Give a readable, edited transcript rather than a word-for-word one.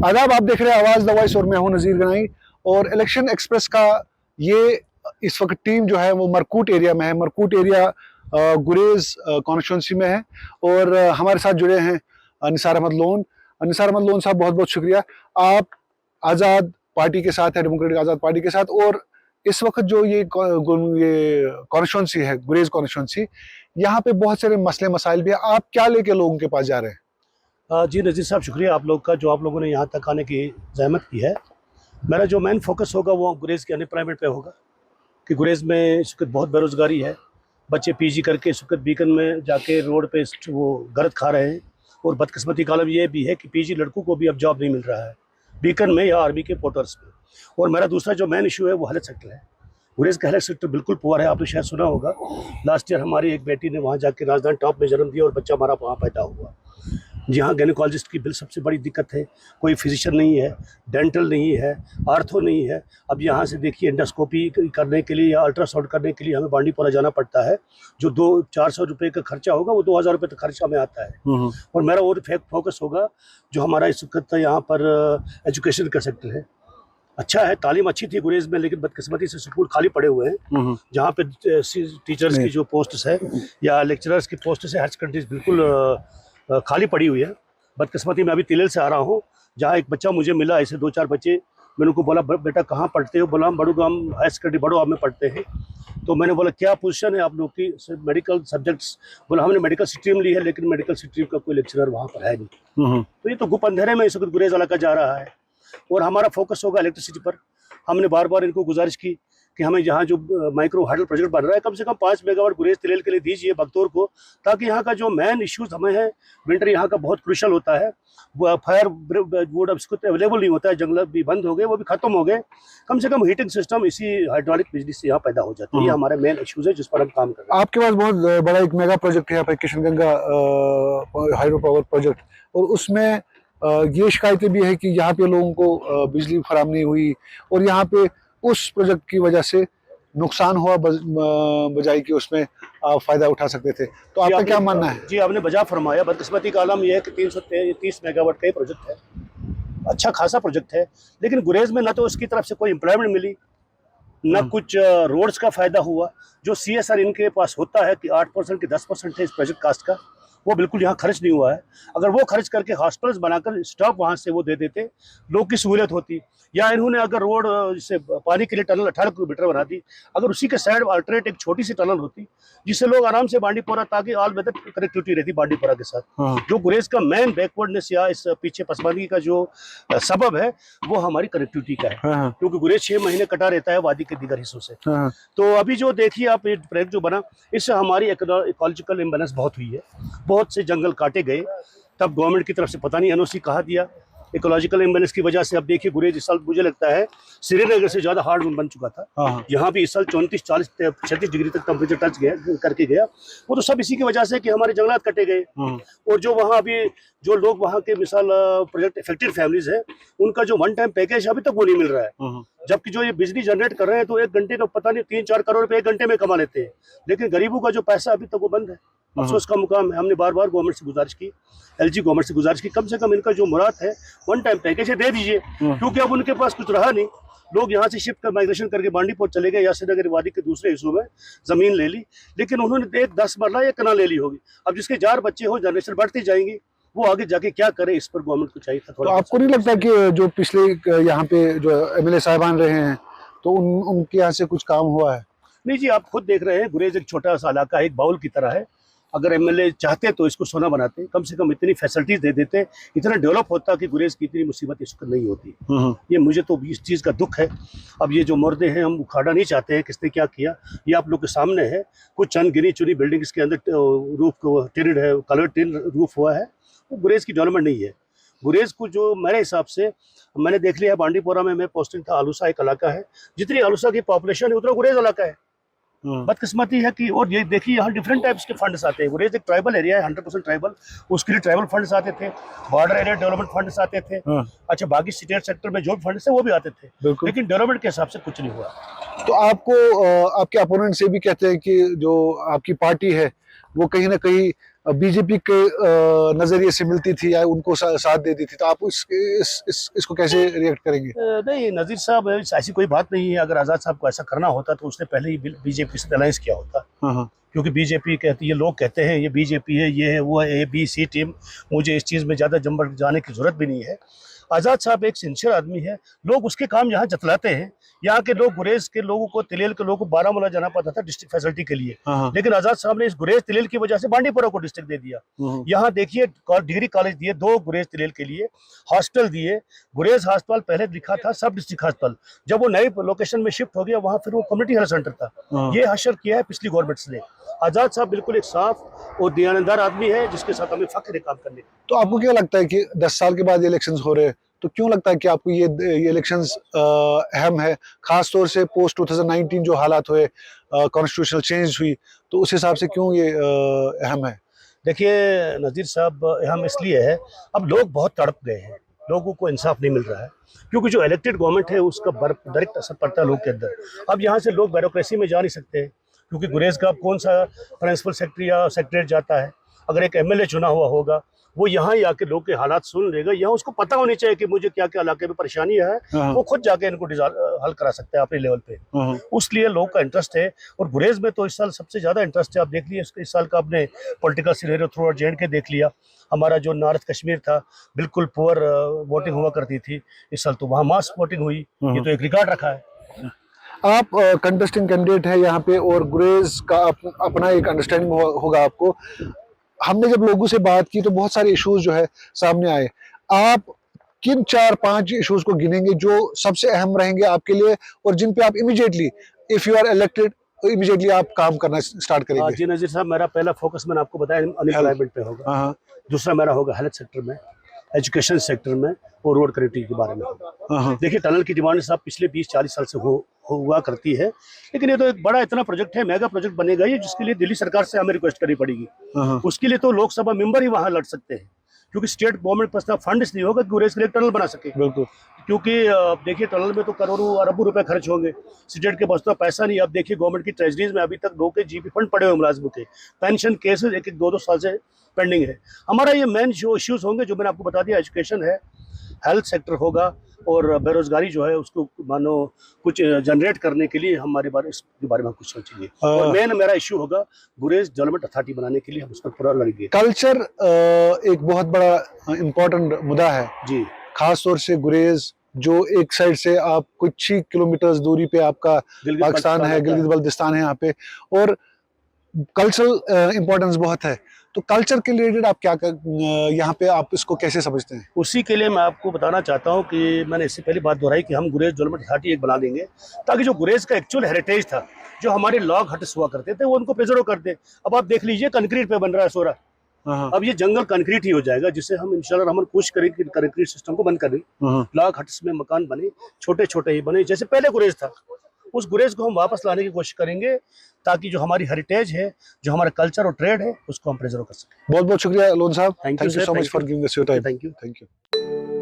आदाब, आप देख रहे हैं आवाज़ द वॉइस और मैं हूं नज़ीर गनाई। और इलेक्शन एक्सप्रेस का ये इस वक्त टीम जो है वो मरकूट एरिया में है। मरकूट एरिया गुरेज कॉन्स्टिट्यूंसी में है और हमारे साथ जुड़े हैं निसार अहमद लोन। निसार अहमद लोन साहब, बहुत बहुत शुक्रिया। आप आज़ाद पार्टी के साथ है, डेमोक्रेटिक आज़ाद पार्टी के साथ, और इस वक्त जो ये कॉन्स्टिट्यूंसी है, गुरेज कॉन्स्टिट्यूंसी, यहाँ पे बहुत सारे मसले मसाइल भी है। आप क्या लेके लोगों के पास जा रहे हैं? जी नज़ीर साहब, शुक्रिया आप लोग का जो आप लोगों ने यहाँ तक आने की ज़हमत की है। मेरा जो मेन फोकस होगा वो गुरेज़ के अनएम्प्लॉयमेंट पे होगा कि गुरेज़ में इस वक्त बहुत बेरोज़गारी है। बच्चे पीजी करके इस वक्त बीकन में जाके रोड पे वो गरद खा रहे हैं। और बदकिस्मती का आलम ये भी है कि पीजी लड़कों को भी अब जॉब नहीं मिल रहा है बीकन में या आर्मी के पोर्टर्स में। और मेरा दूसरा जो मेन इशू है वो हेल्थ सेक्टर है। गुरेज़ का हेल्थ सेक्टर बिल्कुल पुअर है। आपने शायद सुना होगा, लास्ट ईयर हमारी एक बेटी ने वहाँ जाके राजधानी टॉप में जन्म दिया और बच्चा हमारा वहाँ पैदा हुआ। जहाँ गायनेकोलॉजिस्ट की बिल सबसे बड़ी दिक्कत है, कोई फिजिशियन नहीं है, डेंटल नहीं है, आर्थो नहीं है। अब यहाँ से देखिए, एंडोस्कोपी करने के लिए या अल्ट्रासाउंड करने के लिए हमें बांडीपुरा जाना पड़ता है। जो 200-400 रुपये का खर्चा होगा वो 2000 रुपये तक खर्चा में आता है। और मेरा और फोकस होगा जो हमारा इस वक्त यहाँ पर एजुकेशन का सेक्टर है। अच्छा है, तालीम अच्छी थी गुरेज में, लेकिन बदकिस्मती से स्कूल खाली पड़े हुए हैं। जहाँ पे टीचर्स की जो पोस्ट है या लेक्चरर्स की पोस्ट है, हायर सेकेंडरीज बिल्कुल खाली पड़ी हुई है। बदकिस्मती मैं अभी तिलेल से आ रहा हूँ, जहाँ एक बच्चा मुझे मिला, ऐसे 2-4 बच्चे। मैंने उनको बोला, बेटा कहाँ पढ़ते हो? बोला, हम बड़ूगाम हायर सेकेंडरी बड़ोगाम में पढ़ते हैं। तो मैंने बोला, क्या पोजीशन है आप लोग की? Medical subjects. बोला, हमने मेडिकल स्ट्रीम ली है, लेकिन मेडिकल स्ट्रीम का कोई लेक्चरर वहाँ पर है नहीं। तो ये तो गुप अंधेरे में इस वक्त गुरेज इलाका जा रहा है। और हमारा फोकस होगा इलेक्ट्रिसिटी पर। हमने बार बार इनको गुजारिश की कि हमें यहाँ जो माइक्रो हाइडल प्रोजेक्ट बन रहा है, कम से कम 5 मेगावाट गुरेज तिलेल के लिए दीजिए बगतौर को, ताकि यहाँ का जो मेन इश्यूज हमें है, विंटर यहाँ का बहुत क्रूशल होता है। फायर वुड अब इसको अवेलेबल नहीं होता है, जंगल भी बंद हो गए, वो भी खत्म हो गए। कम से कम हीटिंग सिस्टम इसी हाइड्रोलिक बिजली से यहाँ पैदा हो जाता है। ये हमारे मेन इश्यूज है जिस पर हम काम कर रहे हैं। आपके पास बहुत बड़ा एक मेगा प्रोजेक्ट है यहाँ पे, किशनगंगा हाइड्रो पावर प्रोजेक्ट, और उसमें ये शिकायतें भी है कि यहाँ पे लोगों को बिजली फराहम नहीं हुई, और यहाँ पे उस प्रोजेक्ट की वजह से नुकसान हुआ बजाय कि उसमें फ़ायदा उठा सकते थे। तो आपका क्या मानना है? जी, आपने बजा फरमाया। बदकिस्मती का आलम यह है कि 330 मेगावाट का प्रोजेक्ट है, अच्छा खासा प्रोजेक्ट है, लेकिन गुरेज में ना तो उसकी तरफ से कोई एम्प्लॉयमेंट मिली, ना कुछ रोड्स का फ़ायदा हुआ। जो CSR इनके पास होता है कि 8% के 10% है इस प्रोजेक्ट कास्ट का, वो बिल्कुल यहाँ खर्च नहीं हुआ है। अगर वो खर्च करके हॉस्पिटल्स बनाकर स्टॉप वहाँ से वो दे देते, लोग की सहूलियत होती। या इन्होंने अगर रोड जैसे पानी के लिए टनल 18 किलोमीटर बना दी, अगर उसी के साइड अल्टरनेट एक छोटी सी टनल होती जिससे लोग आराम से बांडीपुरा, ताकि ऑल वेदर कनेक्टिविटी रहती बांडीपुरा के साथ। जो गुरेज का मेन बैकवर्डनेस या इस पीछे पसमानगी का जो सबब है वो हमारी कनेक्टिविटी का है, क्योंकि गुरेज 6 महीने कटा रहता है वादी के दीगर हिस्सों से। तो अभी जो देखिए आप, ये प्रोजेक्ट जो बना, इससे हमारी इकोलॉजिकल इम्बेलेंस बहुत हुई है। बहुत से जंगल काटे गए, तब गवर्नमेंट की तरफ से पता नहीं NOC कहा दिया। इकोलॉजिकल इम्बेलेंस की वजह से अब देखिए गुरेज इस साल मुझे लगता है श्रीनगर से ज्यादा हार्ड बन चुका था। यहाँ भी इस साल 34, 40, 36 डिग्री तक टेम्परेचर टच गया करके गया। वो तो सब इसी की वजह से कि हमारे जंगलात कटे गए। और जो वहाँ अभी जो लोग वहाँ के मिसाल प्रोजेक्ट इफेक्टेड फैमिलीज है, उनका जो वन टाइम पैकेज अभी तक वो नहीं मिल रहा है। जबकि जो ये बिजली जनरेट कर रहे हैं तो 1 घंटे का पता नहीं 3-4 करोड़ रुपए 1 घंटे में कमा लेते हैं, लेकिन गरीबों का जो पैसा अभी तक वो बंद है। अफसोस का मुकाम है। हमने बार बार गवर्नमेंट से गुजारिश की, LG गवर्नमेंट से गुजारिश की, कम से कम इनका जो मुराद है वन टाइम पैकेज दे दीजिए, क्योंकि अब उनके पास कुछ रहा नहीं। लोग यहाँ से शिफ्ट कर माइग्रेशन करके बांडीपुर चले गए या श्रीनगर वादी के दूसरे हिस्सों में जमीन ले ली, लेकिन उन्होंने 10 मरला या कनाल ले ली होगी। अब जिसके 4 बच्चे हो, जनरेशन बढ़ती जाएंगी, वो आगे जाके क्या करे, इस पर गवर्नमेंट को चाहिए था थोड़ा। तो आपको नहीं लगता कि जो पिछले यहाँ पे जो MLA साहिबान रहे हैं, तो उनके यहाँ से कुछ काम हुआ है? नहीं जी, आप खुद देख रहे हैं, गुरेज एक छोटा सा इलाका है, एक बाउल की तरह है। अगर MLA चाहते तो इसको सोना बनाते, कम से कम इतनी फैसिलिटीज दे देते, इतना डेवलप होता कि गुरेज की इतनी मुसीबत इस वक्त नहीं होती। ये मुझे तो इस चीज़ का दुख है। अब ये जो मुर्दे हैं, हम उखाड़ा नहीं चाहते हैं, किसने क्या किया ये आप लोग के सामने है। कुछ चंद गिनी चुनी बिल्डिंग्स के अंदर रूफ को टिन है, कलर टिन रूफ हुआ है, वो गुरेज की डेवलपमेंट नहीं है। गुरेज को जो मेरे हिसाब से मैंने देख लिया है, बांडीपुरा में मैं पोस्टिंग था, आलूसा एक इलाका है, जितनी आलूसा की पॉपुलेशन है उतना गुरेज इलाका है। बदकिस्मती है कि, और ये देखिए यहाँ डिफरेंट टाइप्स के फंड्स आते हैं। गुरेज एक ट्राइबल एरिया है, 100% ट्राइबल, उसके लिए ट्राइबल फंड्स आते थे, बॉर्डर एरिया डेवलपमेंट फंड्स आते थे। अच्छा, बाकी स्टेट सेक्टर में जो फंड्स है वो भी आते थे, लेकिन डेवलपमेंट के हिसाब से कुछ नहीं हुआ। तो आपको आपके अपोनेंट से भी कहते हैं कि जो आपकी पार्टी है वो कहीं ना कहीं बीजेपी के नजरिए से मिलती थी या उनको साथ देती थी, तो आप इसको कैसे रिएक्ट करेंगे? नहीं नज़ीर साहब, ऐसी कोई बात नहीं है। अगर आज़ाद साहब को ऐसा करना होता तो उसने पहले ही बीजेपी से अलायंस किया होता। हाँ, क्योंकि बीजेपी कहती है, लोग कहते हैं ये बीजेपी है, ये है, वो है, ABC टीम। मुझे इस चीज़ में ज़्यादा जम जाने की ज़रूरत भी नहीं है। आज़ाद साहब एक सिंसियर आदमी है, लोग उसके काम यहाँ जतलाते हैं। यहाँ के लोग, गुरेज के लोगों को, तिलेल के लोगों को बारामूला जाना पड़ता था डिस्ट्रिक्ट फैसिलिटी के लिए, हाँ, लेकिन आज़ाद साहब ने इस गुरेज तिलेल की वजह से बांडीपुरा को डिस्ट्रिक्ट दे दिया। यहाँ देखिए, डिग्री कॉलेज दिए 2 गुरेज तिलेल के लिए, हॉस्टल दिए। गुरेज अस्पताल पहले लिखा था सब डिस्ट्रिक्ट अस्पताल, जब वो नई लोकेशन में शिफ्ट हो गया वहाँ फिर वो कम्युनिटी हेल्थ सेंटर था। ये हशर किया है पिछली गवर्नमेंट ने। आज़ाद साहब बिल्कुल एक साफ और दयानतदार आदमी है, जिसके साथ हमें फख्र है काम करने का। तो आपको क्या लगता है कि 10 साल के बाद इलेक्शंस हो रहे हैं, तो क्यों लगता है कि आपको ये इलेक्शंस अहम है, खास तौर से पोस्ट 2019 जो हालात हुए, कॉन्स्टिट्यूशनल चेंज हुई, तो उस हिसाब से क्यों ये अहम है? देखिए नज़ीर साहब, अहम इसलिए है, अब लोग बहुत तड़प गए हैं, लोगों को इंसाफ नहीं मिल रहा है, क्योंकि जो इलेक्टेड गवर्नमेंट है उसका डायरेक्ट असर पड़ता है लोग के अंदर। अब यहाँ से लोग ब्यूरोक्रेसी में जा नहीं सकते हैं, क्योंकि गुरेज का कौन सा प्रिंसिपल सेक्रेटरी या सेक्रेटरी जाता है। अगर एक MLA चुना हुआ होगा, वो यहाँ ही आके लोग के हालात सुन लेगा। यहाँ उसको पता होनी चाहिए कि मुझे क्या क्या इलाके में परेशानी है, वो खुद जाके इनको हल करा सकता है अपने लेवल पे। उसलिए लोग का इंटरेस्ट है। और गुरेज में तो इस साल सबसे ज़्यादा इंटरेस्ट है। आप देख लीजिए इस साल का आपने पॉलिटिकल सिनेरियो थ्रू और J&K देख लिया। हमारा जो नॉर्थ कश्मीर था, बिल्कुल पुअर वोटिंग हुआ करती थी, इस साल तो वहाँ मास वोटिंग हुई। ये तो एक रिकॉर्ड रखा है। आप कंटेस्टिंग कैंडिडेट है यहाँ पे, और गुरेज का अपना एक अंडरस्टैंडिंग होगा आपको। हमने जब लोगों से बात की तो बहुत सारे इश्यूज जो है सामने आए। आप किन 4-5 इश्यूज को गिनेंगे जो सबसे अहम रहेंगे आपके लिए, और जिन पे आप immediately, if you are elected, immediately आप काम करना स्टार्ट करेंगे? जी नज़ीर साहब, मेरा पहला फोकस मैंने आपको बताया अनएम्प्लॉयमेंट पे होगा। हाँ, दूसरा मेरा होगा हेल्थ सेक्टर में, एजुकेशन सेक्टर में, और रोड कनेक्टिविटी के बारे में होगा। देखिए, टनल की डिमांड साहब पिछले 20-40 साल से हुआ करती है, लेकिन ये तो एक बड़ा इतना प्रोजेक्ट है, मेगा प्रोजेक्ट बनेगा ये, जिसके लिए दिल्ली सरकार से हमें रिक्वेस्ट करनी पड़ेगी। उसके लिए तो लोकसभा मेंबर ही वहाँ लड़ सकते हैं, क्योंकि स्टेट गवर्नमेंट के पास फंड नहीं होगा कि गुरेज के लिए टनल बना सके। बिल्कुल। क्योंकि देखिए, टनल में तो करोड़ों अरबों रुपए खर्च होंगे, स्टेट के पास तो पैसा नहीं। अब देखिए, गवर्नमेंट की ट्रेजरीज में अभी तक लोगों के GP फंड पड़े हुए, मुलाजिमों के पेंशन केसेस 1-1, 2-2 साल से पेंडिंग है। हमारा ये मेन जो इश्यूज होंगे, जो मैंने आपको बता दिया, एजुकेशन है, हेल्थ सेक्टर होगा, और बेरोजगारी जो है उसको मानो कुछ जनरेट करने के लिए हमारे इसके बारे में हम कुछ सोचेंगे। और मेन मेरा इश्यू होगा गुरेज डेवलपमेंट अथॉरिटी बनाने के लिए, हम उस पर पूरा लड़ेंगे। कल्चर एक बहुत बड़ा इम्पोर्टेंट मुद्दा है जी। खास तौर से गुरेज, जो एक साइड से आप कुछ ही किलोमीटर्स दूरी पे आपका पाकिस्तान है, गिलगित बल्तिस्तान है यहाँ पे, और कल्चरल इम्पोर्टेंस बहुत है। तो कल्चर के रिलेटेड आप क्या यहाँ पे आप इसको कैसे समझते हैं? उसी के लिए मैं आपको बताना चाहता हूँ कि मैंने इससे पहले बात दोहराई कि हम गुरेज डेवलपमेंट अथॉरिटी एक बना देंगे, ताकि जो गुरेज का एक्चुअल हेरिटेज था, जो हमारे लॉग हट्स हुआ करते थे, वो उनको प्रिजर्व कर दे। अब आप देख लीजिए, कंक्रीट पे बन रहा है सोरा। अब ये जंगल कंक्रीट ही हो जाएगा, जिससे हम इंशाल्लाह रहमान कोशिश करेंगे कि कंक्रीट सिस्टम को बंद करें, लॉग हट्स में मकान बने, छोटे छोटे ही बने, जैसे पहले गुरेज था। उस गुरेज को हम वापस लाने की कोशिश करेंगे, ताकि जो हमारी हेरिटेज है, जो हमारा कल्चर और ट्रेड है, उसको हम प्रिजर्व कर सकें। बहुत बहुत शुक्रिया लोन साहब। Thank you so much for giving us your time. Thank you. Thank you.